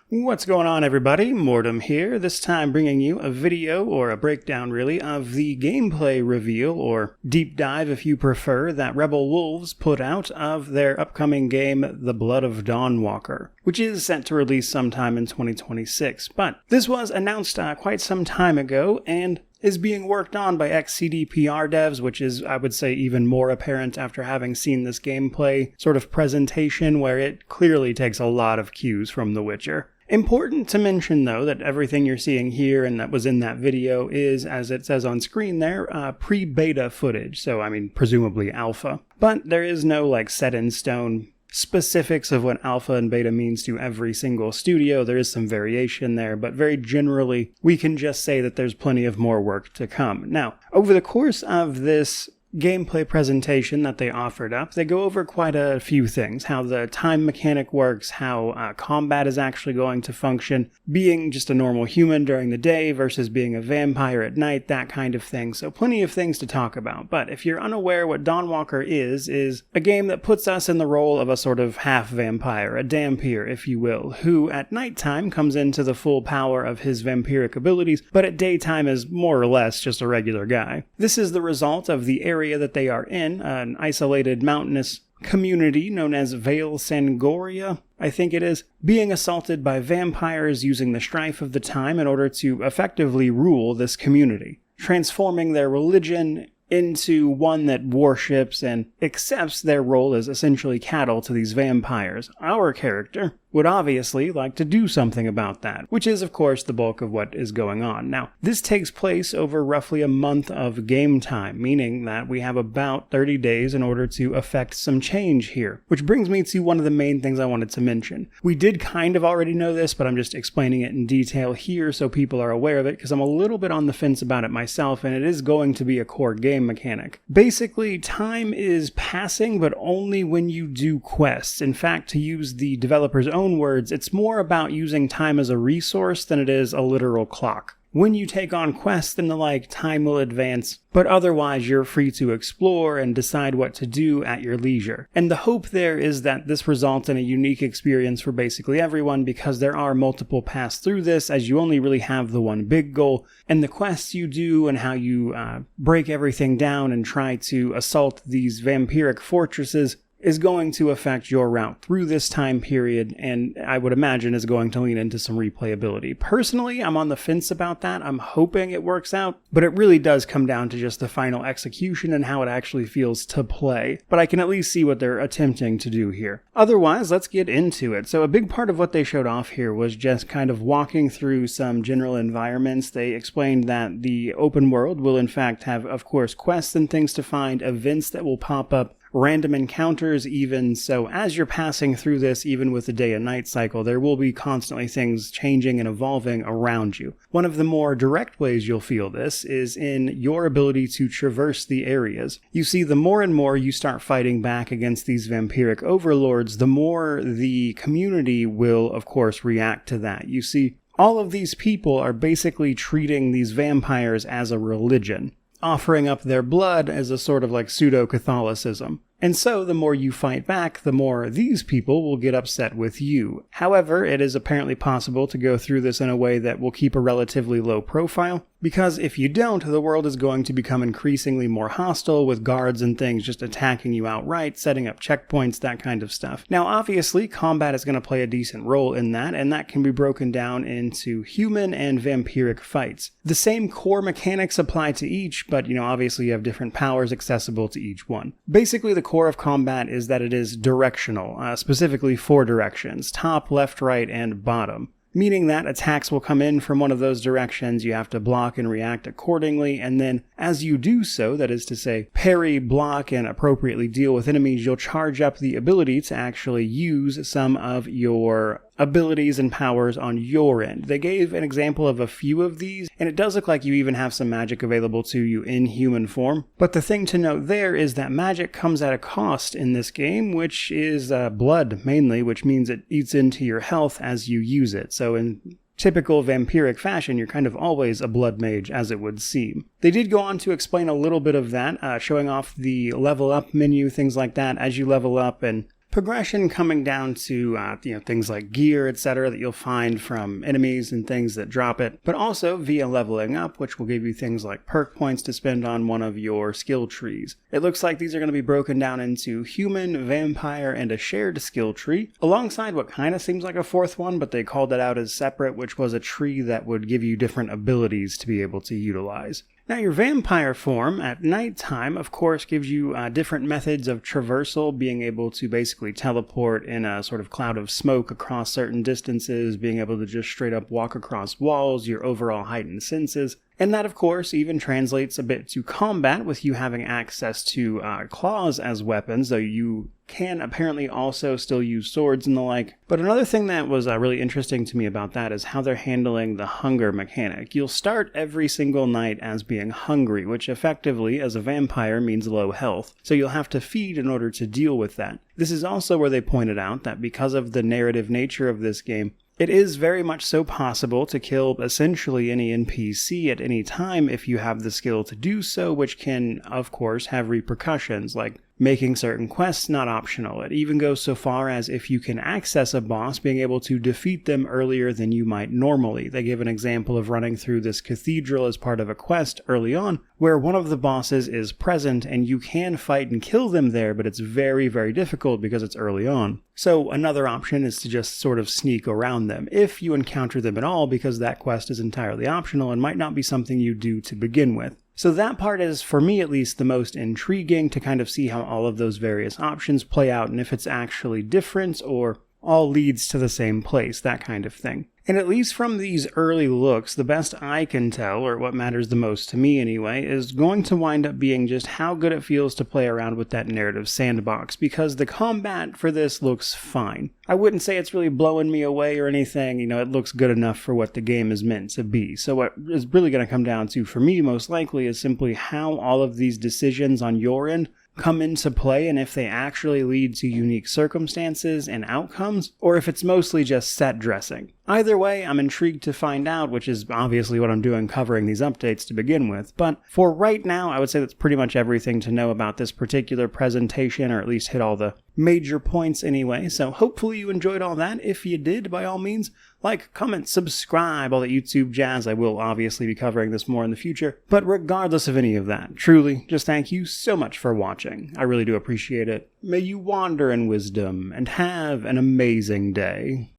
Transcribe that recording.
What's going on, everybody? Mortem here, this time bringing you a video, or a breakdown really, of the gameplay reveal, or deep dive if you prefer, that Rebel Wolves put out of their upcoming game, The Blood of Dawnwalker, which is set to release sometime in 2026. But this was announced quite some time ago, and is being worked on by ex-CDPR devs, which is, I would say, even more apparent after having seen this gameplay sort of presentation where it clearly takes a lot of cues from The Witcher. Important to mention, though, that everything you're seeing here and that was in that video is, as it says on screen there, pre-beta footage, so I mean, presumably alpha. But there is no, set-in-stone specifics of what alpha and beta means to every single studio. There is some variation there, but very generally, we can just say that there's plenty of more work to come. Now, over the course of this gameplay presentation that they offered up, they go over quite a few things. How the time mechanic works, how combat is actually going to function, being just a normal human during the day versus being a vampire at night, that kind of thing. So plenty of things to talk about. But if you're unaware, what Dawnwalker is a game that puts us in the role of a sort of half vampire, a dhampir, if you will, who at nighttime comes into the full power of his vampiric abilities, but at daytime is more or less just a regular guy. This is the result of the area that they are in, an isolated mountainous community known as Vale Sangoria, I think it is, being assaulted by vampires using the strife of the time in order to effectively rule this community, transforming their religion into one that worships and accepts their role as essentially cattle to these vampires. Our character would obviously like to do something about that, which is of course the bulk of what is going on. Now, this takes place over roughly a month of game time, meaning that we have about 30 days in order to effect some change here, which brings me to one of the main things I wanted to mention. We did kind of already know this, but I'm just explaining it in detail here so people are aware of it, because I'm a little bit on the fence about it myself, and it is going to be a core game mechanic. Basically, time is passing, but only when you do quests. In fact, to use the developer's own words, it's more about using time as a resource than it is a literal clock. When you take on quests and the like, time will advance, but otherwise you're free to explore and decide what to do at your leisure. And the hope there is that this results in a unique experience for basically everyone, because there are multiple paths through this, as you only really have the one big goal, and the quests you do and how you break everything down and try to assault these vampiric fortresses is going to affect your route through this time period, and I would imagine is going to lean into some replayability. Personally, I'm on the fence about that. I'm hoping it works out, but it really does come down to just the final execution and how it actually feels to play. But I can at least see what they're attempting to do here. Otherwise, let's get into it. So a big part of what they showed off here was just kind of walking through some general environments. They explained that the open world will in fact have, of course, quests and things to find, events that will pop up, random encounters even, so as you're passing through this, even with the day and night cycle, there will be constantly things changing and evolving around you. One of the more direct ways you'll feel this is in your ability to traverse the areas. You see, the more and more you start fighting back against these vampiric overlords, the more the community will, of course, react to that. You see, all of these people are basically treating these vampires as a religion, offering up their blood as a sort of pseudo-Catholicism. And so the more you fight back, the more these people will get upset with you. However, it is apparently possible to go through this in a way that will keep a relatively low profile, because if you don't, the world is going to become increasingly more hostile, with guards and things just attacking you outright, setting up checkpoints, that kind of stuff. Now, obviously, combat is going to play a decent role in that, and that can be broken down into human and vampiric fights. The same core mechanics apply to each, but, obviously you have different powers accessible to each one. Basically, the core of combat is that it is directional, specifically 4 directions: top, left, right, and bottom. Meaning that attacks will come in from one of those directions, you have to block and react accordingly, and then as you do so, that is to say, parry, block, and appropriately deal with enemies, you'll charge up the ability to actually use some of your abilities and powers on your end. They gave an example of a few of these, and it does look like you even have some magic available to you in human form. But the thing to note there is that magic comes at a cost in this game, which is blood mainly, which means it eats into your health as you use it. So in typical vampiric fashion, you're kind of always a blood mage, as it would seem. They did go on to explain a little bit of that, showing off the level up menu, things like that. As you level up and progression coming down to things like gear, etc., that you'll find from enemies and things that drop it, but also via leveling up, which will give you things like perk points to spend on one of your skill trees. It looks like these are going to be broken down into human, vampire, and a shared skill tree, alongside what kind of seems like a fourth one, but they called it out as separate, which was a tree that would give you different abilities to be able to utilize. Now, your vampire form at nighttime, of course, gives you different methods of traversal, being able to basically teleport in a sort of cloud of smoke across certain distances, being able to just straight up walk across walls, your overall heightened senses. And that, of course, even translates a bit to combat, with you having access to claws as weapons, though you can apparently also still use swords and the like. But another thing that was really interesting to me about that is how they're handling the hunger mechanic. You'll start every single night as being hungry, which effectively, as a vampire, means low health. So you'll have to feed in order to deal with that. This is also where they pointed out that because of the narrative nature of this game, it is very much so possible to kill essentially any NPC at any time if you have the skill to do so, which can, of course, have repercussions, like making certain quests not optional. It even goes so far as, if you can access a boss, being able to defeat them earlier than you might normally. They give an example of running through this cathedral as part of a quest early on, where one of the bosses is present and you can fight and kill them there, but it's very, very difficult because it's early on. So another option is to just sort of sneak around them, if you encounter them at all, because that quest is entirely optional and might not be something you do to begin with. So that part is, for me at least, the most intriguing, to kind of see how all of those various options play out and if it's actually different or all leads to the same place, that kind of thing. And at least from these early looks, the best I can tell, or what matters the most to me anyway, is going to wind up being just how good it feels to play around with that narrative sandbox, because the combat for this looks fine. I wouldn't say it's really blowing me away or anything, it looks good enough for what the game is meant to be. So what is really going to come down to, for me most likely, is simply how all of these decisions on your end come into play, and if they actually lead to unique circumstances and outcomes, or if it's mostly just set dressing. Either way, I'm intrigued to find out, which is obviously what I'm doing covering these updates to begin with. But for right now, I would say that's pretty much everything to know about this particular presentation, or at least hit all the major points anyway. So hopefully you enjoyed all that. If you did, by all means, like, comment, subscribe, all that YouTube jazz. I will obviously be covering this more in the future. But regardless of any of that, truly, just thank you so much for watching. I really do appreciate it. May you wander in wisdom and have an amazing day.